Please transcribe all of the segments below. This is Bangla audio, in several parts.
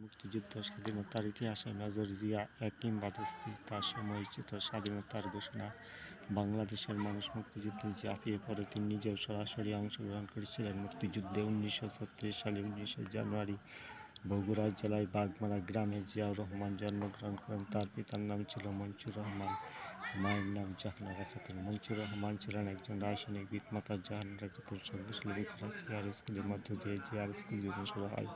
মুক্তিযুদ্ধ স্বাধীনতার ইতিহাসে মেজর জিয়া কিংবদন্তি। তার সময়োচিত স্বাধীনতার ঘোষণা বাংলাদেশের মানুষ মুক্তিযুদ্ধে ঝাঁপিয়ে পড়ে তিনি নিজেও সরাসরি অংশগ্রহণ করেছিলেন মুক্তিযুদ্ধে। 1936 সালে 19 জানুয়ারি বগুড়া জেলায় বাগমারা গ্রামে জিয়াউর রহমান জন্মগ্রহণ করেন। তার পিতার নাম ছিল মনসুর রহমান, মায়ের নাম জাহানারা খাতুন। মনসুর রহমান ছিলেন একজন রাসায়নিকবিদ, মাতা জাহানারা খাতুন সঙ্গীশীল ভিতরে জিয়ার স্কুলের মধ্য দিয়ে জিয়ার স্কুল জীবন শুরু হয়।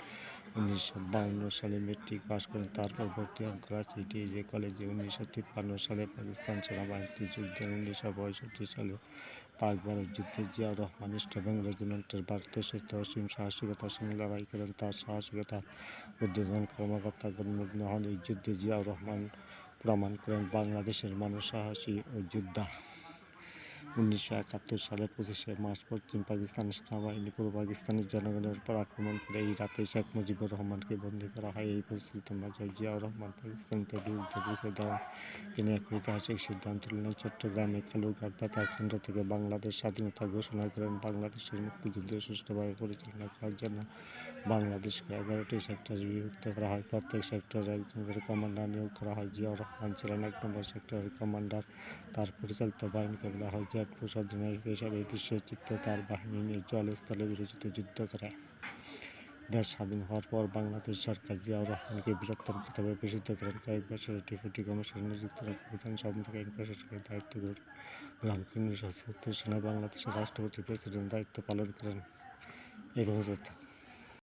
1952 সালে মেট্রিক পাশ করেন। তারপর ভর্তি হন করাচি ডিজে কলেজে। 1953 সালে পাকিস্তান সেনাবাহিনীতে যোগ দেন। 1965 সালে পাক ভারত যুদ্ধে জিয়াউর রহমান ইস্ট বেঙ্গল রেজিমেন্টের ভারতের সাথে অসীম সাহসিকতার সঙ্গে লড়াই করেন। তার সাহসিকতার ঊর্ধ্বতন কর্মকর্তাগণ মুগ্ধ হন। এই যুদ্ধে জিয়াউর রহমান প্রমাণ করেন বাংলাদেশের মানুষ সাহসী ও যোদ্ধা। 1971 সালের 25 মার্চ পশ্চিম পাকিস্তানের সেনাবাহিনী পূর্ব পাকিস্তানের জনগণের উপর আক্রমণ করে। এই রাতে শেখ মুজিবুর রহমানকে বন্দী করা হয়। এই পরিস্থিতির মাঝে জিয়াউর রহমান পাকিস্তানিদের বিরুদ্ধে রুখে দাঁড়ান। তিনি এক ঐতিহাসিক সিদ্ধান্ত নিলেন, চট্টগ্রামে কালুরঘাট বেতার কেন্দ্র থেকে বাংলাদেশ স্বাধীনতা ঘোষণা করেন। বাংলাদেশের মুক্তিযুদ্ধ সুষ্ঠুভাবে পরিচালনা করার জন্য বাংলাদেশকে 11টি সেক্টরে বিভক্ত করা হয়। প্রত্যেক সেক্টরে একজন করে কমান্ডার নিয়োগ করা হয়। জিয়াউর রহমান ছিলেন 1 নম্বর সেক্টরের কমান্ডার। তার পরিচালিত বাহিনীকে বলা হয় জেড ফোর্স। অধিনায়ক হিসেবে দৃশ্যচিত্রে তার বাহিনী নিয়ে জলে স্থলে বিরোচিত যুদ্ধ করে। দেশ স্বাধীন হওয়ার পর বাংলাদেশ সরকার জিয়াউর রহমানকে বীরত্বের খেতাবে ভূষিত করেন। কয়েক বছরের ডেপুটি কমিশনার নিযুক্ত করেন। প্রধান সামরিক আইন প্রশাসকের দায়িত্ব গ্রহণ করেন। 1970 সালে বাংলাদেশের রাষ্ট্রপতি প্রেসিডেন্ট দায়িত্ব পালন করেন। এই